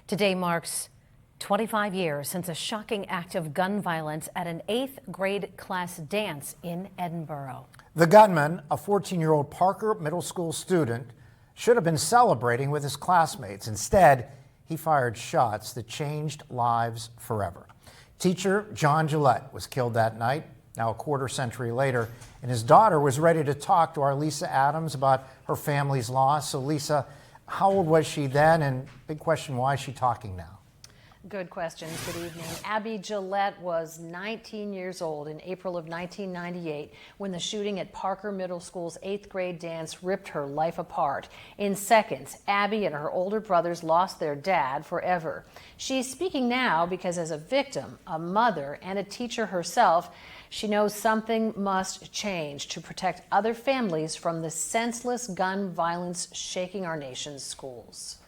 Today marks 25 years since a shocking act of gun violence at an 8th grade class dance in Edinboro. The gunman, a 14-year-old Parker Middle School student, should have been celebrating with his classmates. Instead, he fired shots that changed lives forever. Teacher John Gillette was killed that night, now a quarter century later, and his daughter was ready to talk to our Lisa Adams about her family's loss. So Lisa, how old was she then? And big question, why is she talking now? Good questions. Good evening. Abby Gillette was 19 years old in April of 1998 when the shooting at Parker Middle School's 8th grade dance ripped her life apart. In seconds, Abby and her older brothers lost their dad forever. She's speaking now because as a victim, a mother, and a teacher herself, she knows something must change to protect other families from the senseless gun violence shaking our nation's schools.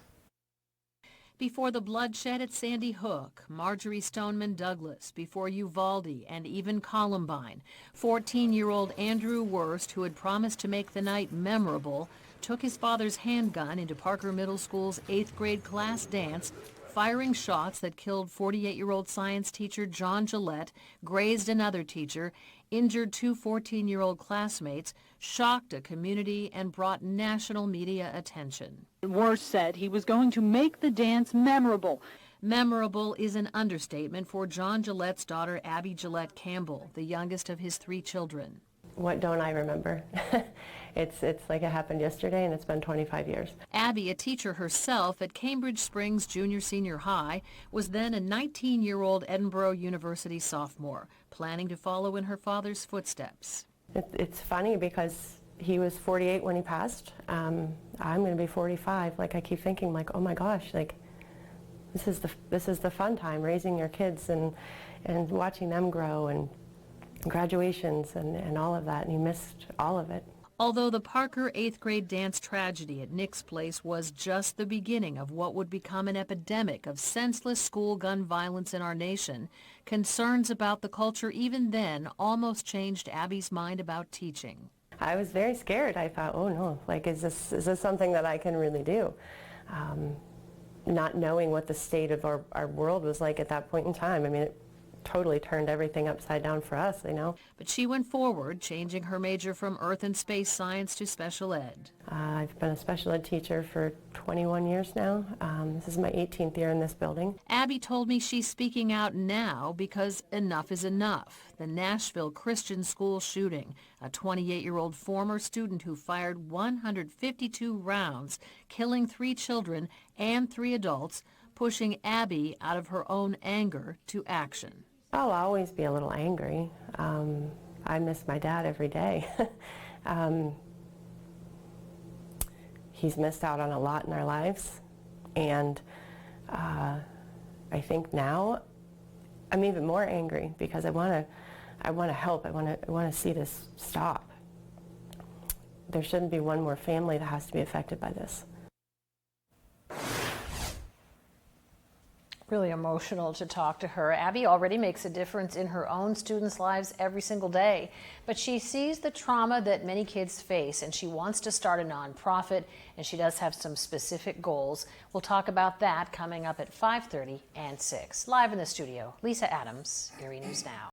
Before the bloodshed at Sandy Hook, Marjorie Stoneman Douglas, before Uvalde and even Columbine, 14-year-old Andrew Worst, who had promised to make the night memorable, took his father's handgun into Parker Middle School's 8th grade class dance, firing shots that killed 48-year-old science teacher John Gillette, grazed another teacher, injured two 14-year-old classmates, shocked a community, and brought national media attention. Worst said he was going to make the dance memorable. Memorable is an understatement for John Gillette's daughter, Abby Gillette Campbell, the youngest of his 3 children. What don't I remember? It's like it happened yesterday, and it's been 25 years. Abby, a teacher herself at Cambridge Springs Junior-Senior High, was then a 19-year-old Edinboro University sophomore, planning to follow in her father's footsteps. It's funny because he was 48 when he passed. I'm going to be 45. Like, I keep thinking, like, oh my gosh, like this is the fun time, raising your kids and watching them grow and graduations and all of that, and he missed all of it. Although the Parker 8th grade dance tragedy at Nick's Place was just the beginning of what would become an epidemic of senseless school gun violence in our nation, concerns about the culture even then almost changed Abby's mind about teaching. I was very scared. I thought, oh no, like is this something that I can really do? Not knowing what the state of our world was like at that point in time. I mean, it totally turned everything upside down for us, you know. But she went forward, changing her major from Earth and Space Science to special ed. I've been a special ed teacher for 21 years now. This is my 18th year in this building. Abby told me she's speaking out now because enough is enough. The Nashville Christian School shooting, a 28-year-old former student who fired 152 rounds, killing 3 children and 3 adults, pushing Abby out of her own anger to action. I'll always be a little angry. I miss my dad every day. He's missed out on a lot in our lives, and I think now I'm even more angry because I want to help. I want to see this stop. There shouldn't be one more family that has to be affected by this. Really emotional to talk to her. Abby already makes a difference in her own students' lives every single day, but she sees the trauma that many kids face, and she wants to start a nonprofit, and she does have some specific goals. We'll talk about that coming up at 5:30 and 6. Live in the studio, Lisa Adams, Erie News Now.